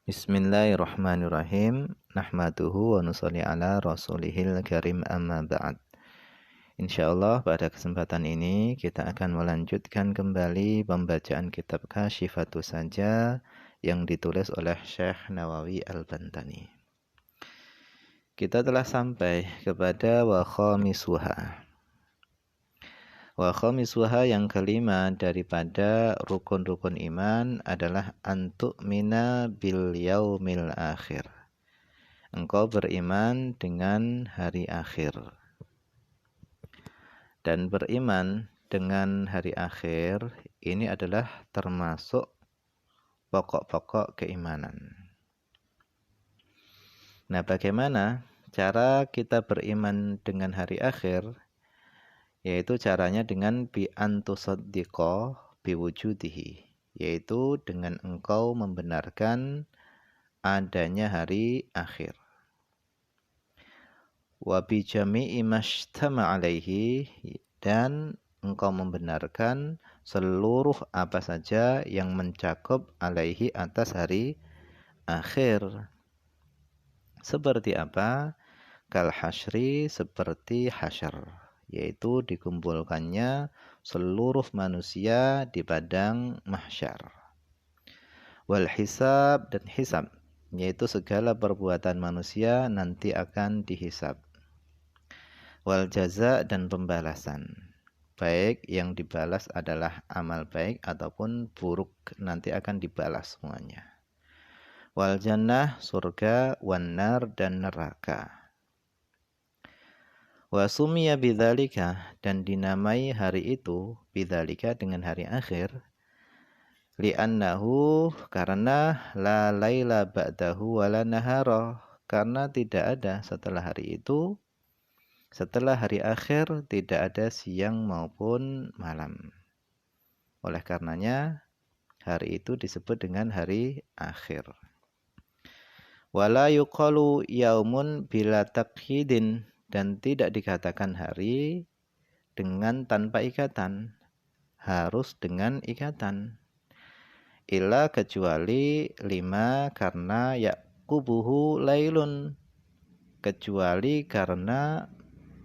Bismillahirrahmanirrahim. Nahmaduhu wa nusalli ala rasulihil karim amma ba'd. Insyaallah pada kesempatan ini kita akan melanjutkan kembali pembacaan kitab Kasyifatus Saja yang ditulis oleh Syekh Nawawi Al-Bantani. Kita telah sampai kepada wa khamisuha. Wa khamisuha yang kelima daripada rukun-rukun iman adalah antu'mina bil yaumil akhir. Engkau beriman dengan hari akhir. Dan beriman dengan hari akhir ini adalah termasuk pokok-pokok keimanan. Nah, bagaimana cara kita beriman dengan hari akhir? Yaitu caranya dengan bi antusaddiqa biwujudihi, yaitu dengan engkau membenarkan adanya hari akhir. Wa bi jami'i mashtama alaihi, dan engkau membenarkan seluruh apa saja yang mencakup alaihi atas hari akhir. Seperti apa? Kal hasyri, seperti hasyr, yaitu dikumpulkannya seluruh manusia di padang mahsyar. Wal hisab, dan hisab, yaitu segala perbuatan manusia nanti akan dihisab. Wal jaza, dan pembalasan, baik yang dibalas adalah amal baik ataupun buruk, nanti akan dibalas semuanya. Wal jannah, surga, wan nar, dan neraka. Wa sumiya bidzalika, dan dinamai hari itu bidzalika dengan hari akhir, li'annahu, karena la laila ba'dahu wa la nahara, karena tidak ada setelah hari itu, setelah hari akhir tidak ada siang maupun malam. Oleh karenanya hari itu disebut dengan hari akhir. Wala yuqalu yaumun bila taqyidin, dan tidak dikatakan hari dengan tanpa ikatan, harus dengan ikatan. Illa, kecuali lima, karena yaqubuhu lailun, kecuali karena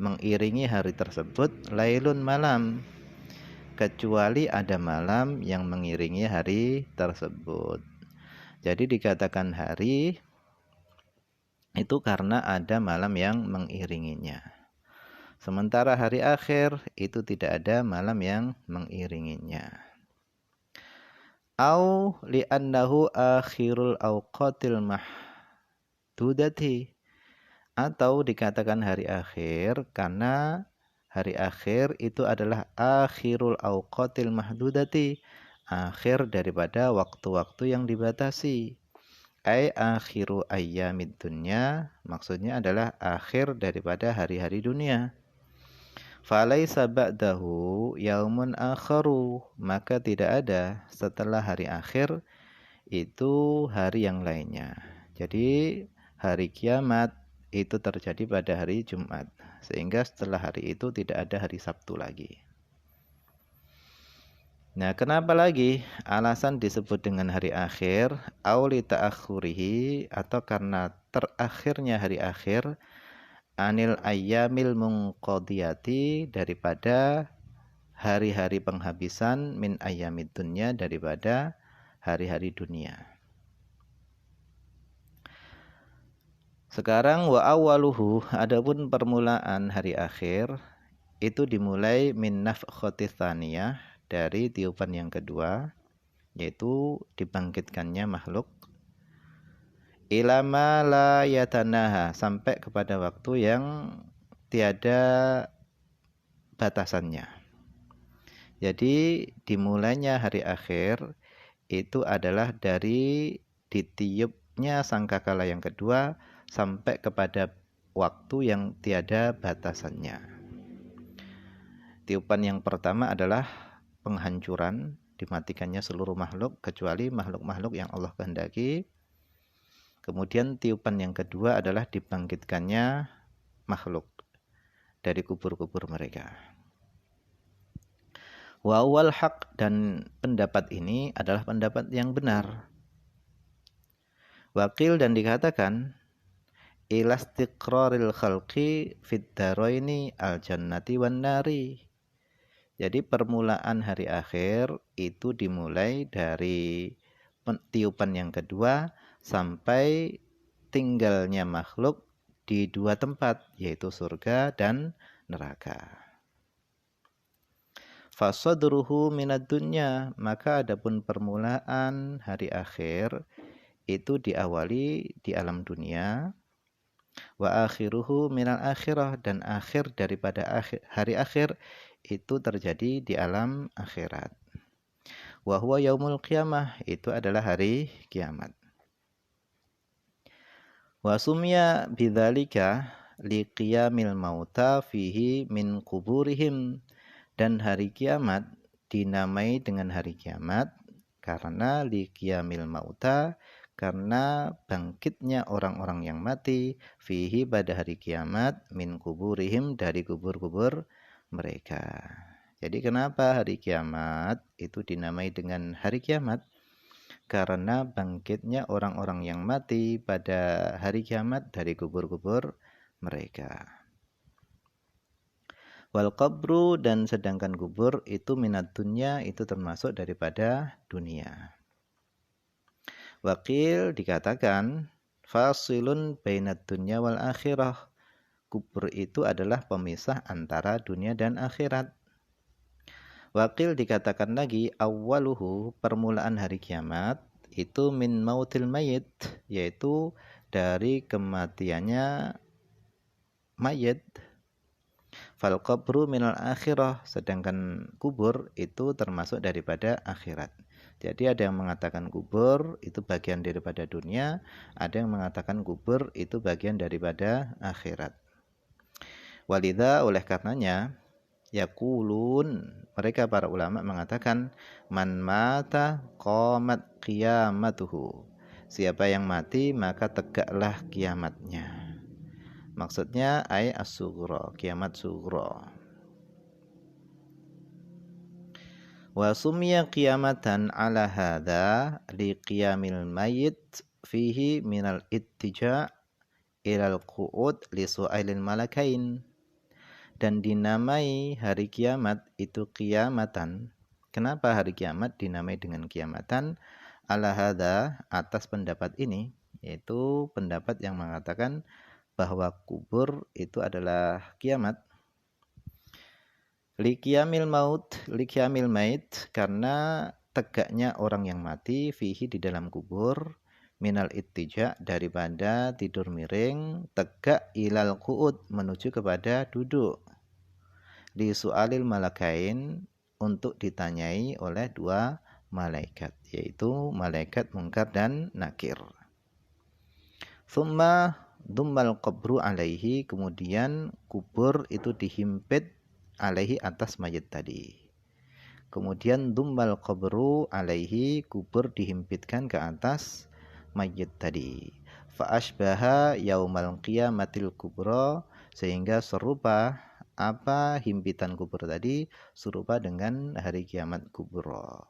mengiringi hari tersebut lailun, malam, kecuali ada malam yang mengiringi hari tersebut. Jadi dikatakan hari itu karena ada malam yang mengiringinya. Sementara hari akhir itu tidak ada malam yang mengiringinya. Au li'annahu akhirul awqatil mahdudati, atau dikatakan hari akhir karena hari akhir itu adalah akhirul awqatil mahdudati, akhir daripada waktu-waktu yang dibatasi. Ai akhiru ayyamid dunya, maksudnya adalah akhir daripada hari-hari dunia. Falaisa ba'dahu yaumun akharu, maka tidak ada setelah hari akhir itu hari yang lainnya. Jadi hari kiamat itu terjadi pada hari Jumat, sehingga setelah hari itu tidak ada hari Sabtu lagi. Nah, kenapa lagi alasan disebut dengan hari akhir? Auli ta'akhurihi, atau karena terakhirnya hari akhir, anil ayyamil munqadiyati, daripada hari-hari penghabisan, min ayyamid dunya, daripada hari-hari dunia. Sekarang wa awaluhu, adapun permulaan hari akhir itu dimulai min nafkhatis tsaniyah, dari tiupan yang kedua, yaitu dibangkitkannya makhluk, ilama la yatanaha, sampai kepada waktu yang tiada batasannya. Jadi dimulainya hari akhir itu adalah dari ditiupnya sangkakala yang kedua sampai kepada waktu yang tiada batasannya. Tiupan yang pertama adalah penghancuran, dimatikannya seluruh makhluk kecuali makhluk-makhluk yang Allah kehendaki. Kemudian tiupan yang kedua adalah dibangkitkannya makhluk dari kubur-kubur mereka. Wa wal haq, dan pendapat ini adalah pendapat yang benar. Wakil dan dikatakan ilastiqraril khalqi fid daraini al jannati wan nari. Jadi permulaan hari akhir itu dimulai dari tiupan yang kedua sampai tinggalnya makhluk di dua tempat, yaitu surga dan neraka. Fasadruhu minad dunya, maka adapun permulaan hari akhir itu diawali di alam dunia. Wa akhiruhu minal akhirah, dan akhir daripada hari akhir itu terjadi di alam akhirat. Wa huwa yaumul qiyamah, itu adalah hari kiamat. Wa sumya bidzalika liqiyamil mauta fihi min kuburihim, dan hari kiamat dinamai dengan hari kiamat karena liqiyamil mauta, karena bangkitnya orang-orang yang mati fihi pada hari kiamat min kuburihim, dari kubur-kubur mereka. Jadi kenapa hari kiamat itu dinamai dengan hari kiamat? Karena bangkitnya orang-orang yang mati pada hari kiamat dari kubur-kubur mereka. Wal qabru, dan sedangkan kubur itu minat dunya, itu termasuk daripada dunia. Wakil dikatakan fasilun bainad dunya wal akhirah. Kubur itu adalah pemisah antara dunia dan akhirat. Wakil dikatakan lagi awwaluhu, permulaan hari kiamat itu min mautil mayit, yaitu dari kematiannya mayit. Fal qabru minal akhirah, sedangkan kubur itu termasuk daripada akhirat. Jadi ada yang mengatakan kubur itu bagian daripada dunia, ada yang mengatakan kubur itu bagian daripada akhirat. Walidha, oleh karenanya, yaqulun, mereka para ulama mengatakan man mata qamat qiyamatuhu, siapa yang mati maka tegaklah kiamatnya. Maksudnya ay as-sughra, kiamat sughra. Wa sumya qiyamatan ala hadha li qiyamil mayyit fihi minal ittija' ilal qu'ud li su'ailil malakain, dan dinamai hari kiamat itu kiamatan. Kenapa hari kiamat dinamai dengan kiamatan? Ala hadha, atas pendapat ini, yaitu pendapat yang mengatakan bahwa kubur itu adalah kiamat. Liqiyamil maut, liqiyamil mait, karena tegaknya orang yang mati fihi di dalam kubur, minal ittija, daripada tidur miring, tegak ilal qu'ud, menuju kepada duduk. Li su'alil malakain, untuk ditanyai oleh dua malaikat, yaitu malaikat mungkar dan nakir. Thumma dummal qabru alaihi, kemudian kubur itu dihimpit alaihi, atas mayit tadi. Kemudian dummal qabru alaihi, kubur dihimpitkan ke atas mayit tadi. Fa asbaha yaumal qiyamatil kubra, sehingga serupa apa himpitan kubur tadi, serupa dengan hari kiamat kubra.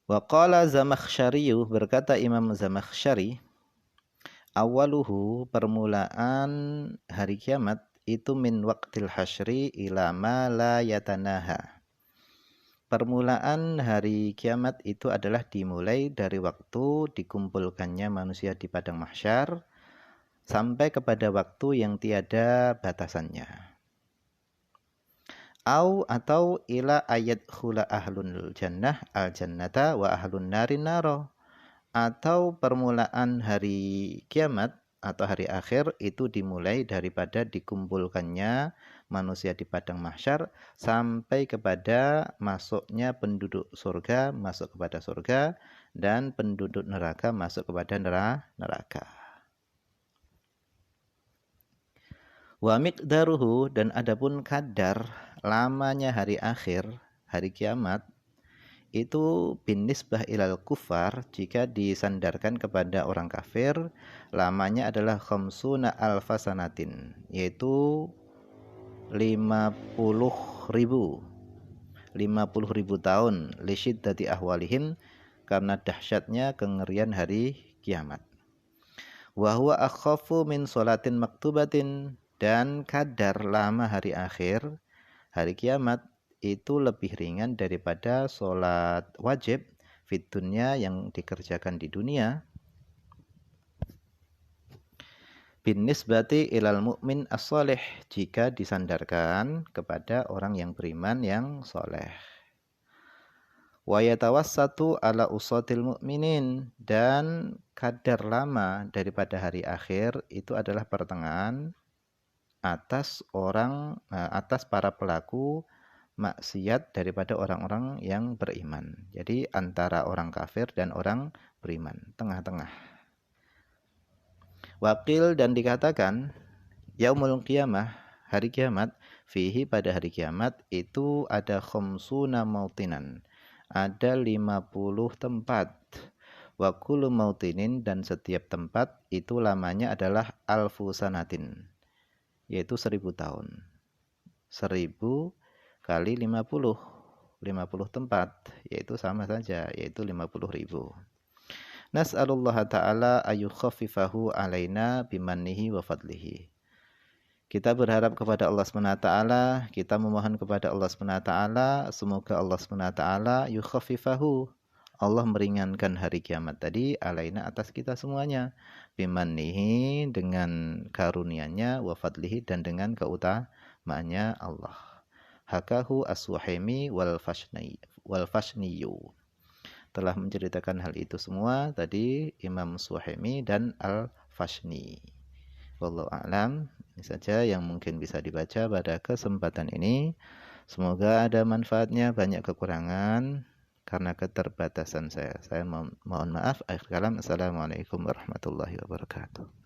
Wa qala Zamakhsyari, berkata Imam Zamakhsyari, awaluhu, permulaan hari kiamat itu min waqtil hasyri ila ma la yatanaha. Permulaan hari kiamat itu adalah dimulai dari waktu dikumpulkannya manusia di padang mahsyar sampai kepada waktu yang tiada batasannya. Atau ila ayat khula ahlul jannah al jannata wa ahlun narin naro, atau permulaan hari kiamat atau hari akhir itu dimulai daripada dikumpulkannya manusia di padang mahsyar sampai kepada masuknya penduduk surga masuk kepada surga dan penduduk neraka masuk kepada neraka. Wa miqdaruhu, dan adapun kadar lamanya hari akhir, hari kiamat, itu bin nisbah ilal kufar, jika disandarkan kepada orang kafir, lamanya adalah khamsuna alfasanatin, yaitu 50.000 50.000 tahun lisyiddati ahwalihim, karena dahsyatnya kengerian hari kiamat. Wa huwa akhafu min sholatin maktubatin, dan kadar lama hari akhir, hari kiamat, itu lebih ringan daripada sholat wajib fit dunya yang dikerjakan di dunia. Bin nisbati ilal mu'min as-soleh, jika disandarkan kepada orang yang beriman yang soleh. Wa yatawassatu ala usatil mu'minin, dan kadar lama daripada hari akhir itu adalah pertengahan atas para pelaku maksiat daripada orang-orang yang beriman. Jadi antara orang kafir dan orang beriman, tengah-tengah. Wakil, dan dikatakan yaumul qiyamah, hari kiamat, fihi, pada hari kiamat itu ada khamsuna mautinan, ada 50 tempat. Wa kullu mautinin, dan setiap tempat itu lamanya adalah alfu sanatin, yaitu 1000 tahun. 1000 kali 50 tempat, yaitu sama saja, yaitu 50.000. Nas'alullah ta'ala ayyukhaffifahu alaina bimannihi wa fadlihi. Kita berharap kepada Allah SWT, kita memohon kepada Allah SWT, semoga Allah SWT yukhaffifahu, Allah meringankan hari kiamat tadi, alaina, atas kita semuanya, bimannihi, dengan karunia-Nya, wa fadlihi, dan dengan keutamaannya Allah. Hakahu as-Suhaimi wal Fashniyu, telah menceritakan hal itu semua tadi Imam Suhaimi dan Al-Fashni. Wallahu a'lam. Ini saja yang mungkin bisa dibaca pada kesempatan ini. Semoga ada manfaatnya, banyak kekurangan karena keterbatasan saya. Saya mohon maaf. Akhir kalam. Assalamualaikum warahmatullahi wabarakatuh.